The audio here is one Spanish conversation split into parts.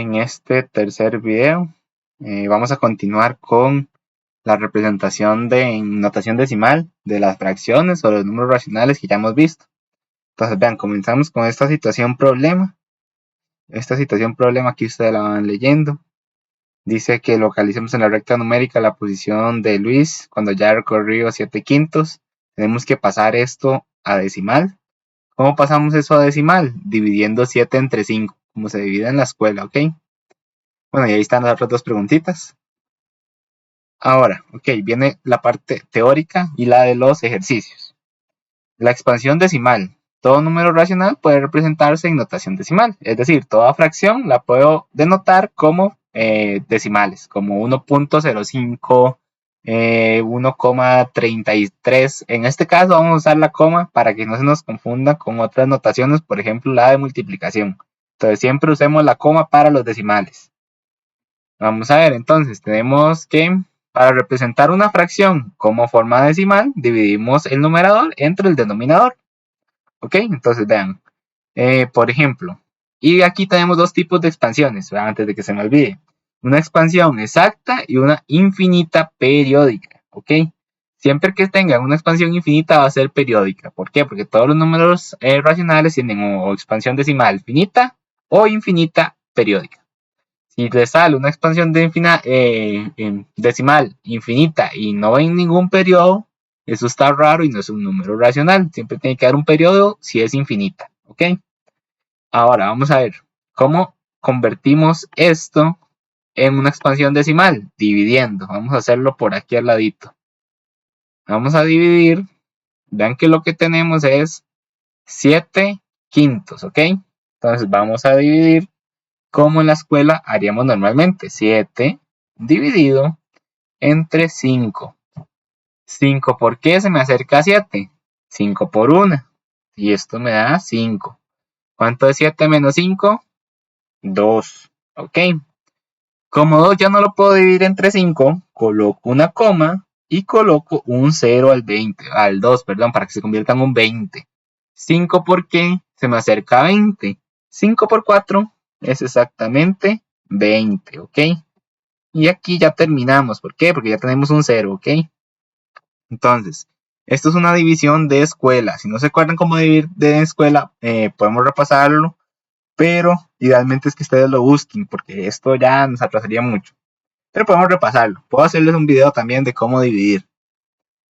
En este tercer video vamos a continuar con la representación en notación decimal de las fracciones o los números racionales que ya hemos visto. Entonces vean, comenzamos con esta situación problema. Esta situación problema aquí ustedes la van leyendo. Dice que localicemos en la recta numérica la posición de Luis cuando ya ha recorrido 7/5. Tenemos que pasar esto a decimal. ¿Cómo pasamos eso a decimal? Dividiendo 7 entre 5, como se divide en la escuela, ¿ok? Bueno, y ahí están las otras dos preguntitas. Ahora, ok, viene la parte teórica y la de los ejercicios. La expansión decimal. Todo número racional puede representarse en notación decimal. Es decir, toda fracción la puedo denotar como decimales, como 1.05, 1,33. En este caso vamos a usar la coma para que no se nos confunda con otras notaciones, por ejemplo la de multiplicación. Entonces siempre usemos la coma para los decimales. Vamos a ver, entonces tenemos que para representar una fracción como forma decimal, dividimos el numerador entre el denominador. Ok, entonces vean, por ejemplo, y aquí tenemos dos tipos de expansiones, ¿verdad? Antes de que se me olvide. Una expansión exacta y una infinita periódica. Ok, siempre que tengan una expansión infinita va a ser periódica. ¿Por qué? Porque todos los números racionales tienen o expansión decimal finita o infinita periódica. Si le sale una expansión de decimal infinita y no en ningún periodo, eso está raro y no es un número racional. Siempre tiene que haber un periodo si es infinita. ¿Ok? Ahora vamos a ver cómo convertimos esto en una expansión decimal, dividiendo. Vamos a hacerlo por aquí al ladito. Vamos a dividir. Vean que lo que tenemos es 7/5. ¿Ok? Entonces vamos a dividir como en la escuela haríamos normalmente. 7 dividido entre 5. 5 por qué se me acerca a 7. 5 por 1. Y esto me da 5. ¿Cuánto es 7 menos 5? 2. Ok. Como 2 ya no lo puedo dividir entre 5, coloco una coma y coloco un 0 al 2, perdón, para que se convierta en un 20. 5 por qué se me acerca a 20. 5 por 4 es exactamente 20, ¿ok? Y aquí ya terminamos. ¿Por qué? Porque ya tenemos un 0, ¿ok? Entonces, esto es una división de escuela. Si no se acuerdan cómo dividir de escuela, podemos repasarlo, pero idealmente es que ustedes lo busquen, porque esto ya nos atrasaría mucho. Pero podemos repasarlo. Puedo hacerles un video también de cómo dividir.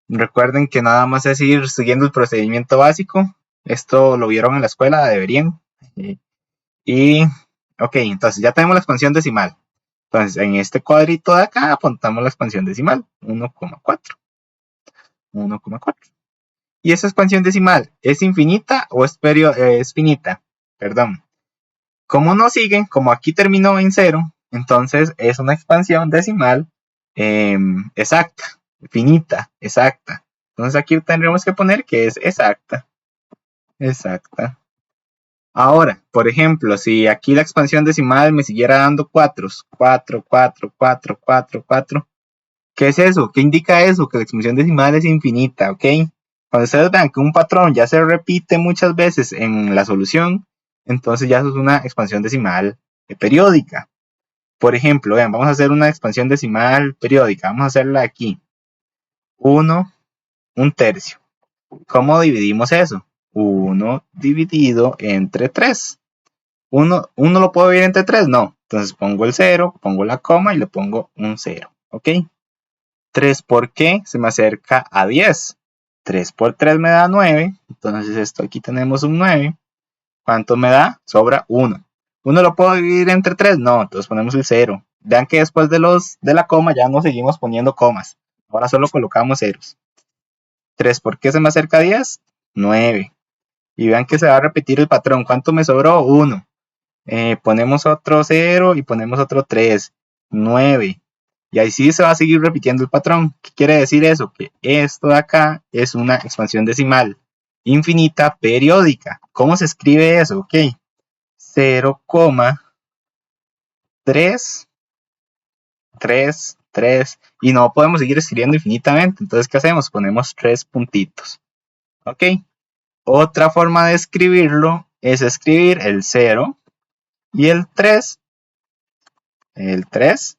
Recuerden que nada más es ir siguiendo el procedimiento básico. Esto lo vieron en la escuela, deberían. Y, ok, entonces ya tenemos la expansión decimal. Entonces, en este cuadrito de acá apuntamos la expansión decimal, 1,4. 1,4. ¿Y esa expansión decimal es infinita o es finita? Perdón. Como no sigue, como aquí terminó en 0, entonces es una expansión decimal exacta, finita, exacta. Entonces aquí tendremos que poner que es exacta. Exacta. Ahora, por ejemplo, si aquí la expansión decimal me siguiera dando 4, 4, 4, 4, 4, 4, ¿qué es eso? ¿Qué indica eso? Que la expansión decimal es infinita, ¿ok? Cuando ustedes vean que un patrón ya se repite muchas veces en la solución, entonces ya eso es una expansión decimal periódica. Por ejemplo, vean, vamos a hacer una expansión decimal periódica. Vamos a hacerla aquí. 1, 1/3. ¿Cómo dividimos eso? 1 dividido entre 3. 1 lo puedo dividir entre 3, no. Entonces pongo el 0, pongo la coma y le pongo un 0. ¿Ok? 3 por qué se me acerca a 10. 3 por 3 me da 9. Entonces esto aquí tenemos un 9. ¿Cuánto me da? Sobra 1. ¿1 lo puedo dividir entre 3? No. Entonces ponemos el 0. Vean que después de la coma ya no seguimos poniendo comas. Ahora solo colocamos ceros. 3 por qué se me acerca a 10? 9. Y vean que se va a repetir el patrón. ¿Cuánto me sobró? 1. Ponemos otro 0 y ponemos otro 3. 9. Y ahí sí se va a seguir repitiendo el patrón. ¿Qué quiere decir eso? Que esto de acá es una expansión decimal infinita periódica. ¿Cómo se escribe eso? Ok. 0,3, 3, 3. Y no podemos seguir escribiendo infinitamente. Entonces, ¿qué hacemos? Ponemos 3 puntitos. Ok. Otra forma de escribirlo es escribir el 0 y el 3 el 3,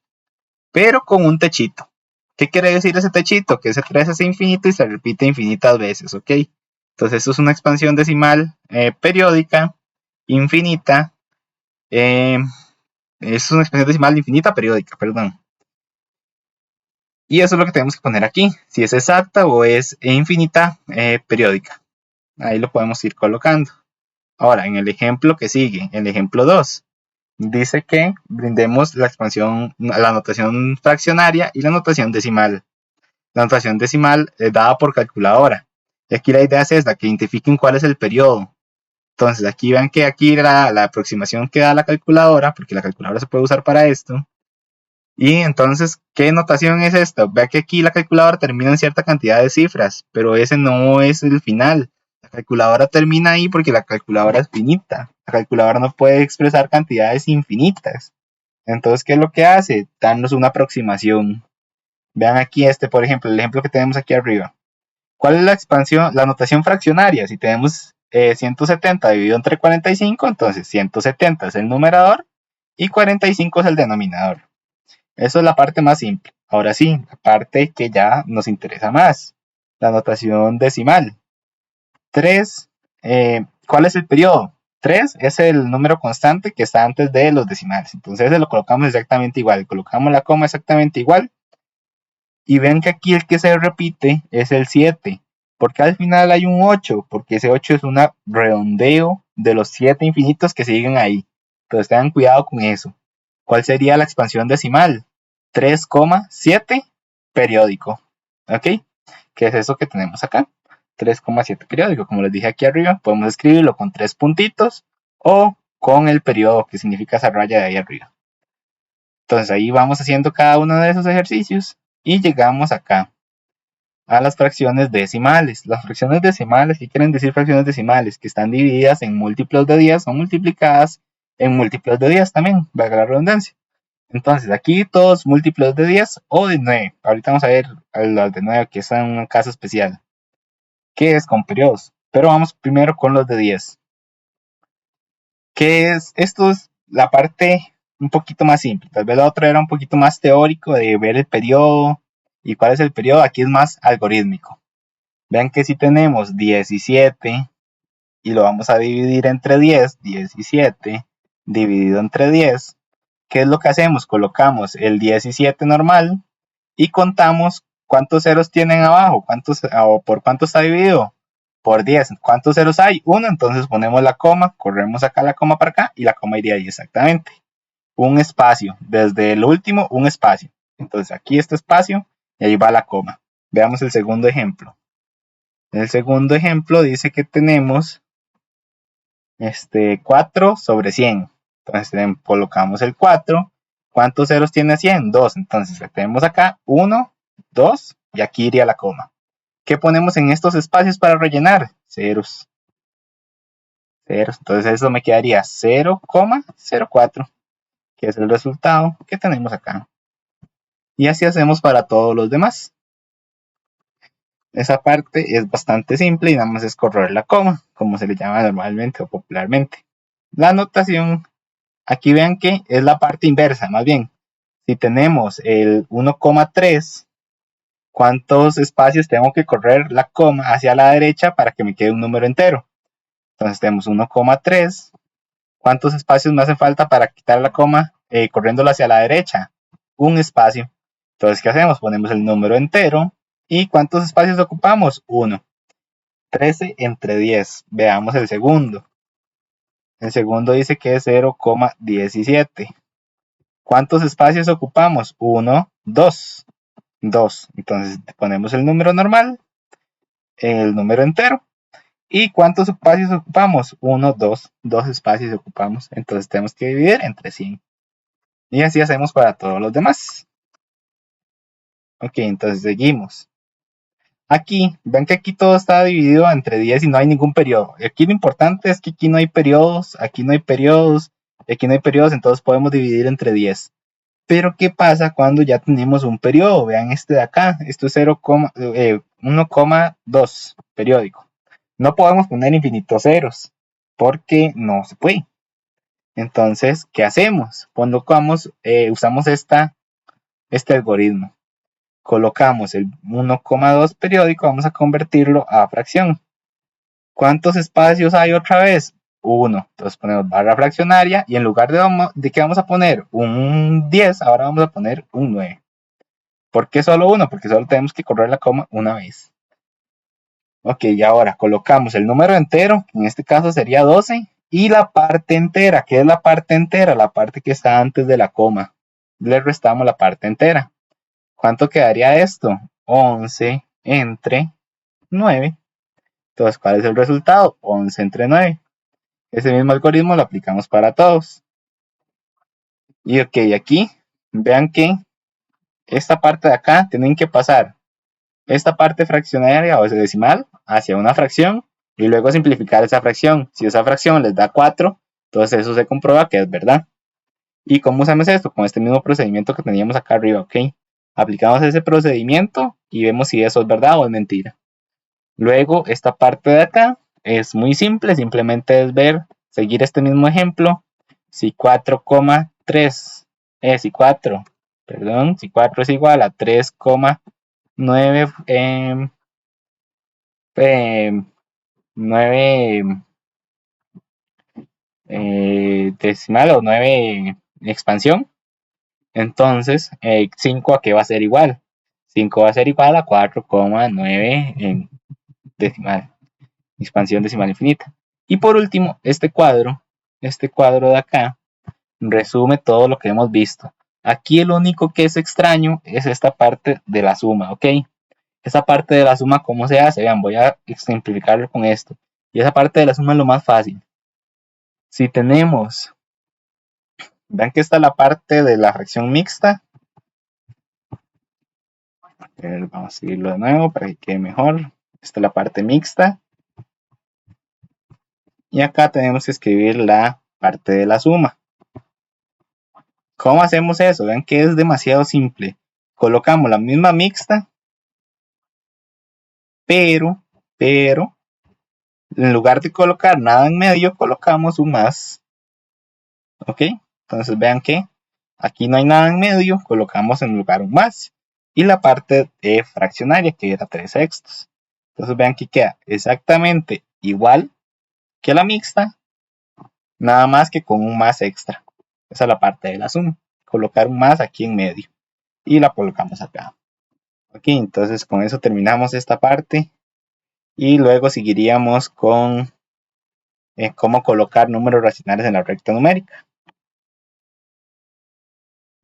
pero con un techito. ¿Qué quiere decir ese techito? Que ese 3 es infinito y se repite infinitas veces, ¿ok? Entonces esto es una expansión decimal periódica, infinita. Es una expansión decimal infinita periódica, perdón. Y eso es lo que tenemos que poner aquí, si es exacta o es infinita periódica. Ahí lo podemos ir colocando. Ahora, en el ejemplo que sigue, el ejemplo 2, dice que brindemos la expansión, la notación fraccionaria y la notación decimal. La notación decimal es dada por calculadora. Y aquí la idea es esta, que identifiquen cuál es el periodo. Entonces, aquí vean que aquí la aproximación que da la calculadora, porque la calculadora se puede usar para esto. Y entonces, ¿qué notación es esta? Vea que aquí la calculadora termina en cierta cantidad de cifras, pero ese no es el final. La calculadora termina ahí porque la calculadora es finita. La calculadora no puede expresar cantidades infinitas. Entonces, ¿qué es lo que hace? Darnos una aproximación. Vean aquí por ejemplo, el ejemplo que tenemos aquí arriba. ¿Cuál es la expansión, la notación fraccionaria? Si tenemos 170 dividido entre 45, entonces 170 es el numerador y 45 es el denominador. Eso es la parte más simple. Ahora sí, la parte que ya nos interesa más, la notación decimal. 3, ¿cuál es el periodo? 3 es el número constante que está antes de los decimales. Entonces lo colocamos exactamente igual. Colocamos la coma exactamente igual. Y ven que aquí el que se repite es el 7. Porque al final hay un 8. Porque ese 8 es un redondeo de los 7 infinitos que siguen ahí. Entonces tengan cuidado con eso. ¿Cuál sería la expansión decimal? 3,7 periódico. ¿Ok? ¿Qué es eso que tenemos acá? 3,7 periódico. Como les dije aquí arriba, podemos escribirlo con 3 puntitos o con el periodo, que significa esa raya de ahí arriba. Entonces ahí vamos haciendo cada uno de esos ejercicios y llegamos acá a las fracciones decimales. Las fracciones decimales, ¿qué quieren decir fracciones decimales? Que están divididas en múltiplos de 10 o multiplicadas en múltiplos de 10 también, valga la redundancia. Entonces, aquí todos múltiplos de 10 o de 9. Ahorita vamos a ver los de 9, que son un caso especial, que es con periodos. Pero vamos primero con los de 10. ¿Qué es? Esto es la parte un poquito más simple. Tal vez la otra era un poquito más teórico de ver el periodo y cuál es el periodo. Aquí es más algorítmico. Vean que si tenemos 17 y lo vamos a dividir entre 10, 17 dividido entre 10, ¿qué es lo que hacemos? Colocamos el 17 normal y contamos cuántos ceros tienen abajo, por cuánto está dividido, por 10. ¿Cuántos ceros hay? 1, entonces ponemos la coma, corremos acá la coma para acá y la coma iría ahí exactamente. Un espacio, desde el último un espacio. Entonces aquí este espacio y ahí va la coma. Veamos el segundo ejemplo. En el segundo ejemplo dice que tenemos 4 sobre 100. Entonces colocamos el 4. ¿Cuántos ceros tiene 100? 2. Entonces tenemos acá 1, 2 y aquí iría la coma. ¿Qué ponemos en estos espacios para rellenar? Ceros. Ceros. Entonces eso me quedaría 0,04, que es el resultado que tenemos acá. Y así hacemos para todos los demás. Esa parte es bastante simple y nada más es correr la coma, como se le llama normalmente o popularmente. La notación, aquí vean que es la parte inversa, más bien. Si tenemos el 1,3, ¿cuántos espacios tengo que correr la coma hacia la derecha para que me quede un número entero? Entonces tenemos 1,3. ¿Cuántos espacios me hace falta para quitar la coma corriéndolo hacia la derecha? Un espacio. Entonces, ¿qué hacemos? Ponemos el número entero. ¿Y cuántos espacios ocupamos? 1. 13 entre 10. Veamos el segundo. El segundo dice que es 0,17. ¿Cuántos espacios ocupamos? 1, 2. 2. Entonces ponemos el número normal, el número entero. ¿Y cuántos espacios ocupamos? 1, 2. 2 espacios ocupamos. Entonces tenemos que dividir entre 100. Y así hacemos para todos los demás. Ok, entonces seguimos. Aquí, ven que aquí todo está dividido entre 10 y no hay ningún periodo. Y aquí lo importante es que aquí no hay periodos, aquí no hay periodos, aquí no hay periodos, entonces podemos dividir entre 10. Pero ¿qué pasa cuando ya tenemos un periodo? Vean este de acá, esto es 1,2 periódico. No podemos poner infinitos ceros, porque no se puede. Entonces, ¿qué hacemos? Usamos este algoritmo. Colocamos el 1,2 periódico, vamos a convertirlo a fracción. ¿Cuántos espacios hay otra vez? 1. Entonces ponemos barra fraccionaria y en lugar de que vamos a poner un 10, ahora vamos a poner un 9. ¿Por qué solo 1? Porque solo tenemos que correr la coma una vez. Ok, y ahora colocamos el número entero, en este caso sería 12, y la parte entera. ¿Qué es la parte entera? La parte que está antes de la coma. Le restamos la parte entera. ¿Cuánto quedaría esto? 11 entre 9. Entonces, ¿cuál es el resultado? 11 entre 9. Ese mismo algoritmo lo aplicamos para todos. Y ok, aquí vean que esta parte de acá tienen que pasar esta parte fraccionaria o decimal hacia una fracción y luego simplificar esa fracción. Si esa fracción les da 4, entonces eso se comprueba que es verdad. ¿Y cómo usamos esto? Con este mismo procedimiento que teníamos acá arriba, ¿ok? Aplicamos ese procedimiento y vemos si eso es verdad o es mentira. Luego, esta parte de acá es muy simple, simplemente es seguir este mismo ejemplo. Si 4,3, si 4, perdón, si 4 es igual a 3,9 9 decimal o 9 expansión, entonces 5 a qué va a ser igual. 5 va a ser igual a 4,9 en decimal, expansión decimal infinita. Y por último, este cuadro de acá, resume todo lo que hemos visto. Aquí el único que es extraño es esta parte de la suma, ¿ok? Esa parte de la suma, ¿cómo se hace? Vean, voy a simplificarlo con esto. Y esa parte de la suma es lo más fácil. Si tenemos, vean que está la parte de la fracción mixta. Vamos a seguirlo de nuevo para que quede mejor. Esta es la parte mixta. Y acá tenemos que escribir la parte de la suma. ¿Cómo hacemos eso? Vean que es demasiado simple. Colocamos la misma mixta, pero, en lugar de colocar nada en medio, colocamos un más. ¿Ok? Entonces vean que aquí no hay nada en medio, colocamos en lugar un más. Y la parte fraccionaria, que era 3 sextos. Entonces vean que queda exactamente igual que la mixta, nada más que con un más extra. Esa es la parte de la suma. Colocar un más aquí en medio. Y la colocamos acá. Ok, entonces con eso terminamos esta parte. Y luego seguiríamos con cómo colocar números racionales en la recta numérica.